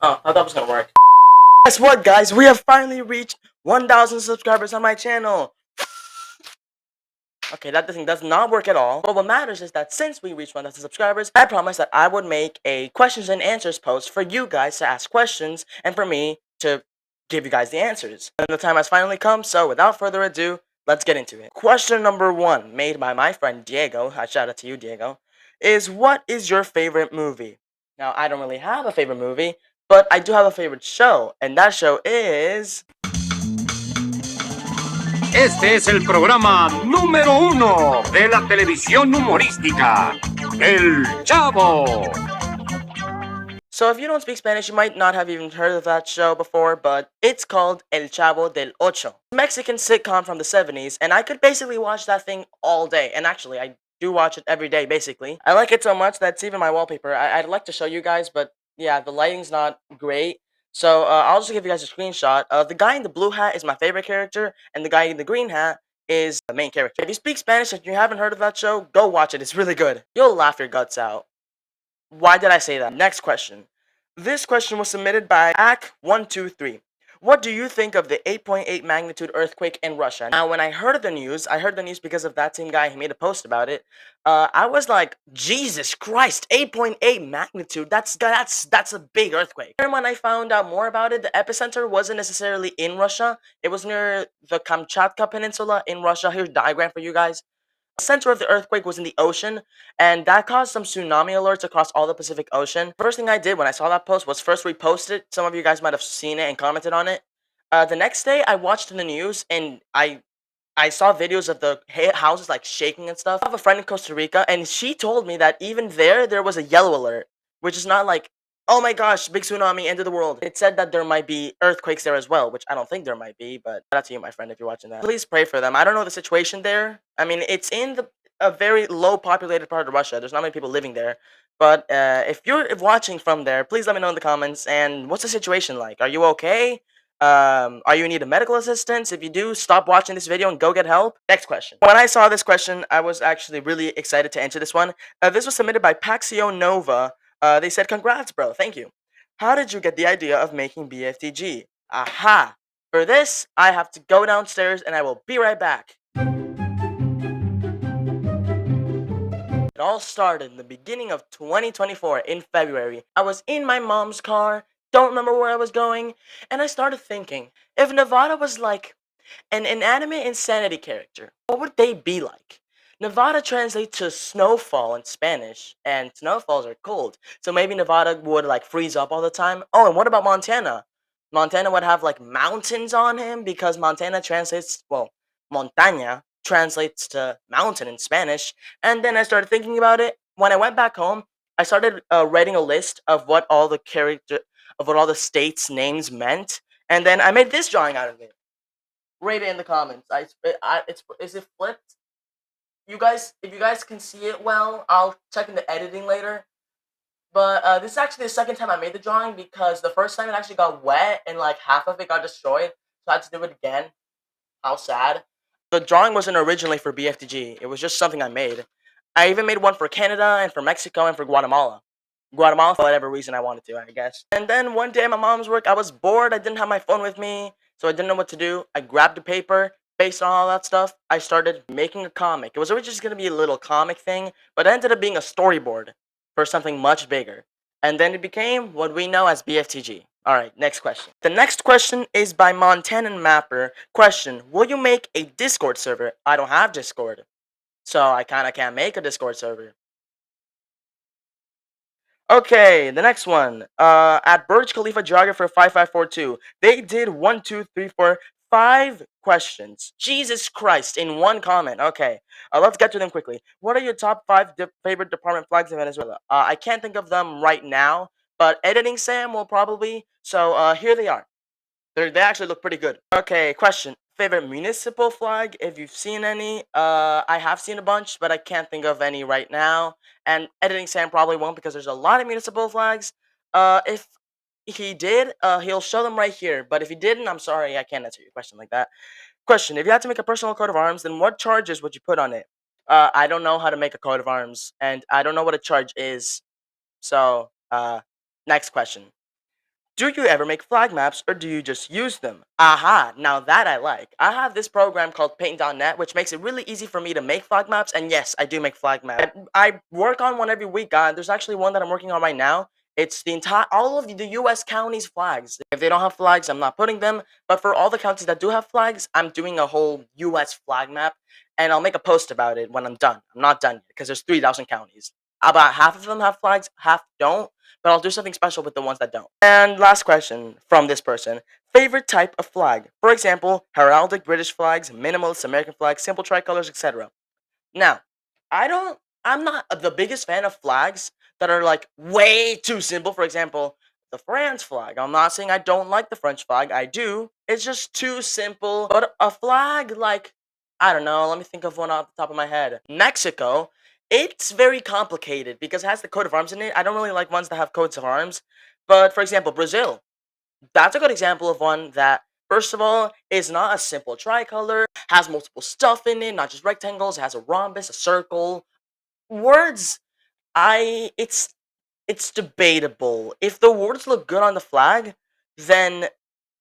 Oh, I thought it was gonna work. Guess what, guys? We have finally reached 1,000 subscribers on my channel. Okay, that thing does not work at all. But what matters is that since we reached 1,000 subscribers, I promised that I would make a questions and answers post for you guys to ask questions and for me to give you guys the answers. And the time has finally come, so without further ado, let's get into it. Question number 1, made by my friend Diego, I shout out to you, Diego, is what is your favorite movie? Now, I don't really have a favorite movie, but I do have a favorite show, and that show is... Este es el programa número 1 de la televisión humorística, El Chavo. So if you don't speak Spanish, you might not have even heard of that show before, but it's called El Chavo del Ocho. Mexican sitcom from the 70s, and I could basically watch that thing all day. And actually, I do watch it every day, basically. I like it so much that it's even my wallpaper. I'd like to show you guys, but yeah, the lighting's not great. So I'll just give you guys a screenshot. The guy in the blue hat is my favorite character, and the guy in the green hat is the main character. If you speak Spanish and you haven't heard of that show, go watch it. It's really good. You'll laugh your guts out. Why did I say that? Next question. This question was submitted by AK123. What do you think of the 8.8 magnitude earthquake in Russia? Now, when I heard the news because of that same guy who made a post about it. I was like, Jesus Christ, 8.8 magnitude. That's a big earthquake. And when I found out more about it, the epicenter wasn't necessarily in Russia. It was near the Kamchatka Peninsula in Russia. Here's a diagram for you guys. The center of the earthquake was in the ocean, and that caused some tsunami alerts across all the Pacific Ocean. First thing I did when I saw that post was first repost it. Some of you guys might have seen it and commented on it. The next day, I watched the news, and I saw videos of the houses like shaking and stuff. I have a friend in Costa Rica, and she told me that even there was a yellow alert, which is not like, oh my gosh, big tsunami, end of the world. It said that there might be earthquakes there as well, which I don't think there might be, but shout out to you, my friend, if you're watching that. Please pray for them. I don't know the situation there. I mean, it's in a very low populated part of Russia. There's not many people living there. But if you're watching from there, please let me know in the comments. And what's the situation like? Are you okay? Are you in need of medical assistance? If you do, stop watching this video and go get help. Next question. When I saw this question, I was actually really excited to answer this one. This was submitted by Paxio Nova. They said, congrats, bro. Thank you. How did you get the idea of making BFTG? Aha. For this, I have to go downstairs and I will be right back. It all started in the beginning of 2024 in February. I was in my mom's car, don't remember where I was going, and I started thinking, if Nevada was like an inanimate insanity character, what would they be like? Nevada translates to snowfall in Spanish, and snowfalls are cold. So maybe Nevada would like freeze up all the time. Oh, and what about Montana? Montana would have like mountains on him because Montana translates, well, montaña translates to mountain in Spanish. And then I started thinking about it. When I went back home, I started writing a list of what all the states' names meant, and then I made this drawing out of it. Rate it in the comments. Is it flipped? You guys, if you guys can see it well, I'll check in the editing later. But this is actually the second time I made the drawing because the first time it actually got wet and like half of it got destroyed, so I had to do it again. How sad. The drawing wasn't originally for BFTG. It was just something I made. I even made one for Canada and for Mexico and for Guatemala. Guatemala for whatever reason I wanted to, I guess. And then one day at my mom's work, I was bored. I didn't have my phone with me, so I didn't know what to do. I grabbed a paper. Based on all that stuff, I started making a comic. It was originally just going to be a little comic thing, but it ended up being a storyboard for something much bigger. And then it became what we know as BFTG. Alright, next question. The next question is by Montanan Mapper. Question, will you make a Discord server? I don't have Discord, so I kinda can't make a Discord server. Okay, the next one. At Burj Khalifa Geographer 5542, they did 5 questions. Jesus Christ, in one comment. Okay, let's get to them quickly. What are your top 5 favorite department flags in Venezuela? I can't think of them right now, but editing Sam will probably. So here they are. They actually look pretty good. Okay, question. Favorite municipal flag, if you've seen any. I have seen a bunch, but I can't think of any right now. And editing Sam probably won't because there's a lot of municipal flags. If he did, he'll show them right here. But if he didn't, I'm sorry, I can't answer your question like that. Question, if you had to make a personal coat of arms, then what charges would you put on it? I don't know how to make a coat of arms, and I don't know what a charge is. So, next question. Do you ever make flag maps or do you just use them? Aha, now that I like. I have this program called Paint.net which makes it really easy for me to make flag maps, and yes, I do make flag maps. I work on one every week, there's actually one that I'm working on right now. It's the entire all of the US counties flags. If they don't have flags, I'm not putting them, but for all the counties that do have flags, I'm doing a whole US flag map, and I'll make a post about it when I'm done. I'm not done yet because there's 3,000 counties. About half of them have flags, half don't, but I'll do something special with the ones that don't. And last question from this person. Favorite type of flag? For example, heraldic British flags, minimalist American flags, simple tricolors, etc. Now, I'm not the biggest fan of flags that are like way too simple. For example, the France flag. I'm not saying I don't like the French flag. I do. It's just too simple. But a flag like, I don't know, let me think of one off the top of my head. Mexico, it's very complicated because it has the coat of arms in it. I don't really like ones that have coats of arms. But for example, Brazil, that's a good example of one that, first of all, is not a simple tricolor, has multiple stuff in it, not just rectangles. It has a rhombus, a circle. Words, I it's debatable. If the words look good on the flag, then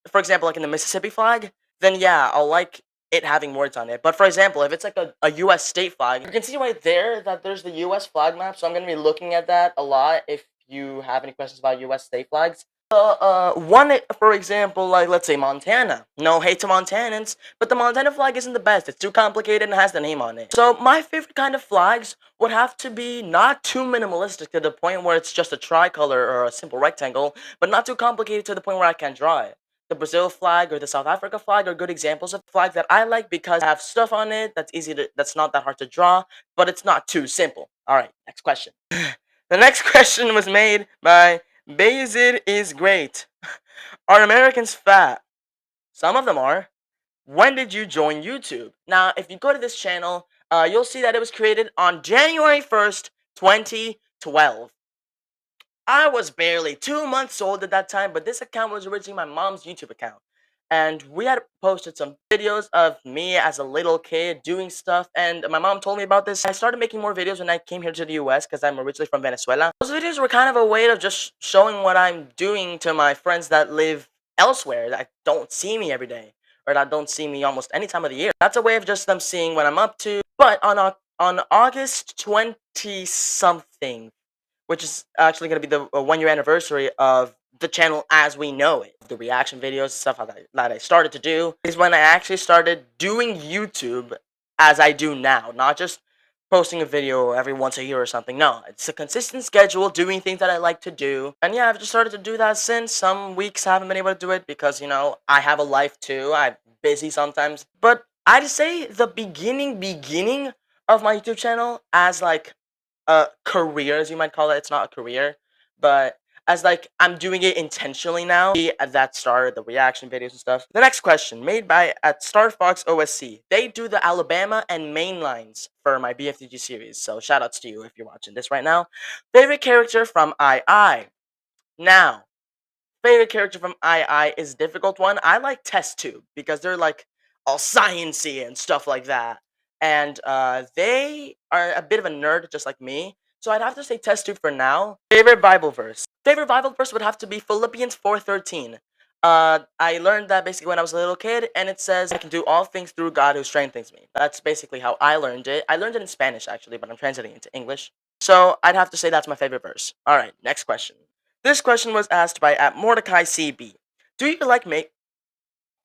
for example, like in the Mississippi flag, then yeah, I'll like it having words on it. But for example, if it's like a US state flag, you can see right there that there's the US flag map, so I'm gonna be looking at that a lot if you have any questions about US state flags. One, for example, like let's say Montana. No hate to Montanans, but the Montana flag isn't the best. It's too complicated and has the name on it. So my favorite kind of flags would have to be not too minimalistic to the point where it's just a tricolor or a simple rectangle, but not too complicated to the point where I can't draw it. The Brazil flag or the South Africa flag are good examples of flags that I like because they have stuff on it that's not that hard to draw, but it's not too simple. Alright, next question. The next question was made by Bayezid is great. Are Americans fat? Some of them are. When did you join YouTube? Now, if you go to this channel, you'll see that it was created on January 1st, 2012. I was barely 2 months old at that time, but this account was originally my mom's YouTube account. And we had posted some videos of me as a little kid doing stuff, and my mom told me about this. I started making more videos when I came here to the US because I'm originally from Venezuela. Those videos were kind of a way of just showing what I'm doing to my friends that live elsewhere, that don't see me every day, or that don't see me almost any time of the year. That's a way of just them seeing what I'm up to. But on August 20 something, which is actually going to be the 1 year anniversary of the channel as we know it. The reaction videos, stuff that I started to do, is when I actually started doing YouTube as I do now. Not just posting a video every once a year or something. No, it's a consistent schedule, doing things that I like to do. And yeah, I've just started to do that since. Some weeks I haven't been able to do it because, I have a life too. I'm busy sometimes. But I'd say the beginning of my YouTube channel as like a career, as you might call it. It's not a career, but as like I'm doing it intentionally now. That started the reaction videos and stuff. The next question, made by at StarFox OSC. They do the Alabama and Maine lines for my BFTG series. So shoutouts to you if you're watching this right now. Favorite character from II. Now, favorite character from II is a difficult one. I like Test Tube because they're like all sciency and stuff like that. And they are a bit of a nerd just like me. So I'd have to say Test Tube for now. Favorite Bible verse. Favorite Bible verse would have to be Philippians 4:13. I learned that basically when I was a little kid, and it says I can do all things through God who strengthens me. That's basically how I learned it. I learned it in Spanish actually, but I'm translating it into English. So I'd have to say that's my favorite verse. Alright, next question. This question was asked by at Mordecai CB. Do you like make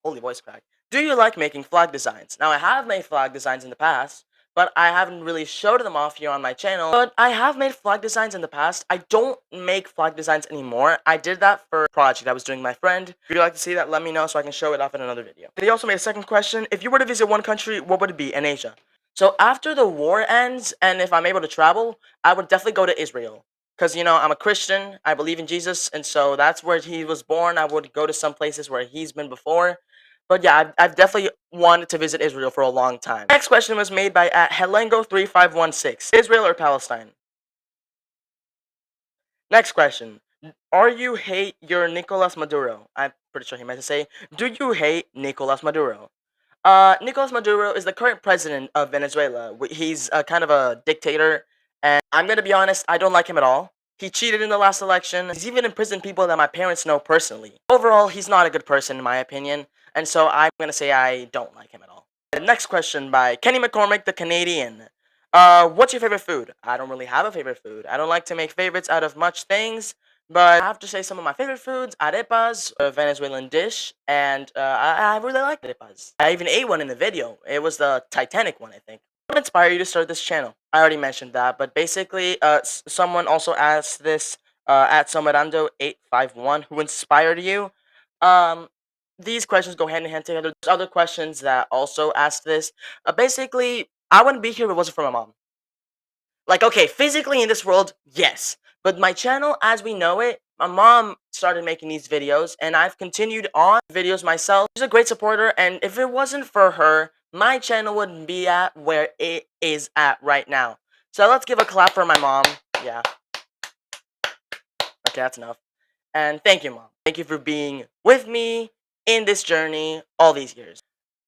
holy voice crack? Do you like making flag designs? Now I have made flag designs in the past, but I haven't really showed them off here on my channel. But I have made flag designs in the past. I don't make flag designs anymore. I did that for a project I was doing with my friend. If you'd like to see that, let me know so I can show it off in another video. He also made a second question. If you were to visit one country, what would it be in Asia? So after the war ends, and if I'm able to travel, I would definitely go to Israel. Because, I'm a Christian, I believe in Jesus, and so that's where he was born. I would go to some places where he's been before. But yeah, I've definitely wanted to visit Israel for a long time. Next question was made by at Helengo3516. Israel or Palestine? Next question. Are you hate your Nicolas Maduro? I'm pretty sure he meant to say, do you hate Nicolas Maduro? Nicolas Maduro is the current president of Venezuela. He's kind of a dictator, and I'm gonna be honest, I don't like him at all. He cheated in the last election. He's even imprisoned people that my parents know personally. Overall, he's not a good person in my opinion, and so I'm gonna say I don't like him at all. The next question by Kenny McCormick, the Canadian. What's your favorite food? I don't really have a favorite food. I don't like to make favorites out of much things, but I have to say some of my favorite foods: arepas, a Venezuelan dish, and I really like arepas. I even ate one in the video. It was the Titanic one, I think. What inspired you to start this channel? I already mentioned that, but basically, someone also asked this at Somerando851, who inspired you? Um, these questions go hand in hand together. There's other questions that also ask this. Basically, I wouldn't be here if it wasn't for my mom. Like, okay, physically in this world, yes. But my channel, as we know it, my mom started making these videos, and I've continued on videos myself. She's a great supporter, and if it wasn't for her, my channel wouldn't be at where it is at right now. So let's give a clap for my mom. Yeah, okay, that's enough. And thank you, Mom. Thank you for being with me in this journey all these years.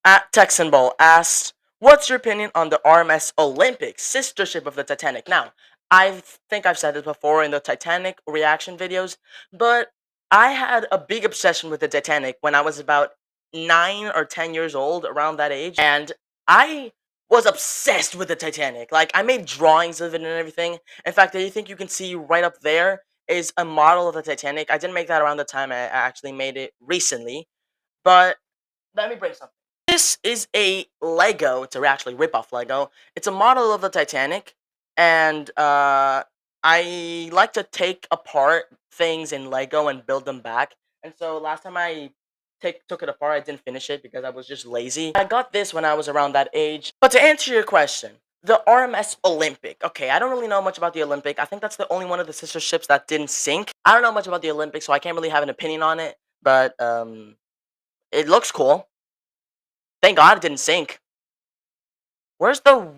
At Texan Ball asked, what's your opinion on the RMS Olympic sistership of the Titanic? Now, I think I've said this before in the Titanic reaction videos, but I had a big obsession with the Titanic when I was about 9 or 10 years old, around that age, and I was obsessed with the Titanic. Like, I made drawings of it and everything. In fact, I think you can see right up there is a model of the Titanic. I didn't make that around the time I actually made it recently, but let me bring something. This is a Lego. It's a actually rip-off Lego. It's a model of the Titanic, and I like to take apart things in Lego and build them back. And so last time I took it apart, I didn't finish it because I was just lazy. I got this when I was around that age. But to answer your question, the RMS Olympic. Okay, I don't really know much about the Olympic. I think that's the only one of the sister ships that didn't sink. I don't know much about the Olympic, so I can't really have an opinion on it. But it looks cool. Thank God it didn't sink. Where's the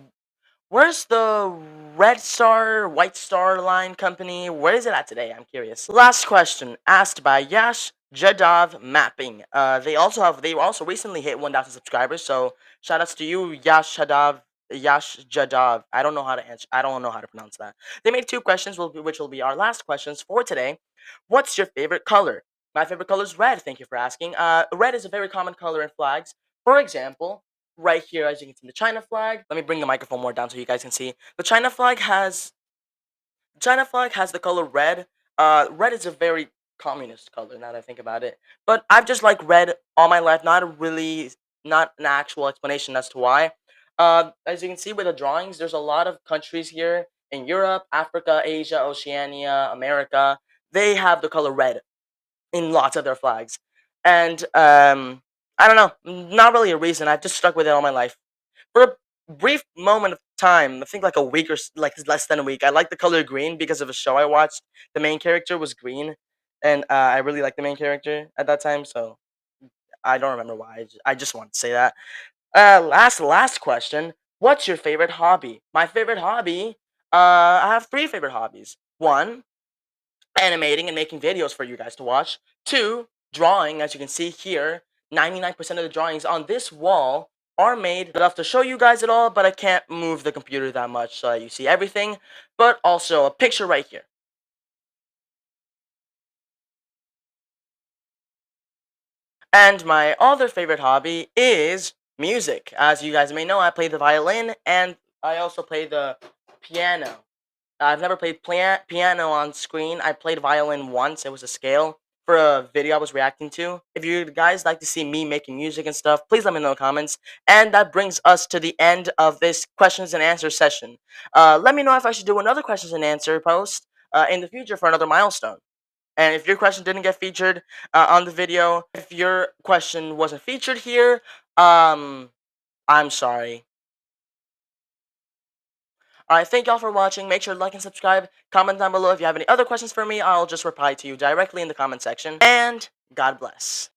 Where's the Red Star, White Star Line company? Where is it at today? I'm curious. Last question asked by Yash Jadav Mapping. They also recently hit 1,000 subscribers. So shout outs to you, Yash Jadav. I don't know how to answer. I don't know how to pronounce that. They made two questions, which will be our last questions for today. What's your favorite color? My favorite color is red. Thank you for asking. Red is a very common color in flags. For example, right here, as you can see, the China flag. Let me bring the microphone more down so you guys can see. The China flag has the color red. Red is a very communist color now that I think about it. But I've just liked red all my life. Not an actual explanation as to why. As you can see with the drawings, there's a lot of countries here in Europe, Africa, Asia, Oceania, America. They have the color red in lots of their flags. And I don't know, not really a reason. I've just stuck with it all my life. For a brief moment of time, I think like a week or like less than a week, I liked the color green because of a show I watched. The main character was green, and I really liked the main character at that time. So I don't remember why. I just want to say that. Last question. What's your favorite hobby? My favorite hobby. I have three favorite hobbies. One, animating and making videos for you guys to watch. Two, drawing, as you can see here. 99% of the drawings on this wall are made. I'd love to show you guys it all, but I can't move the computer that much so you see everything. But also a picture right here. And my other favorite hobby is music. As you guys may know, I play the violin and I also play the piano. I've never played piano on screen. I played violin once. It was a scale for a video I was reacting to. If you guys like to see me making music and stuff, please let me know in the comments. And that brings us to the end of this questions and answer session. Let me know if I should do another questions and answer post in the future for another milestone. And if your question didn't get featured on the video, if your question wasn't featured here, I'm sorry. Alright, thank y'all for watching. Make sure to like and subscribe. Comment down below if you have any other questions for me. I'll just reply to you directly in the comment section. And God bless.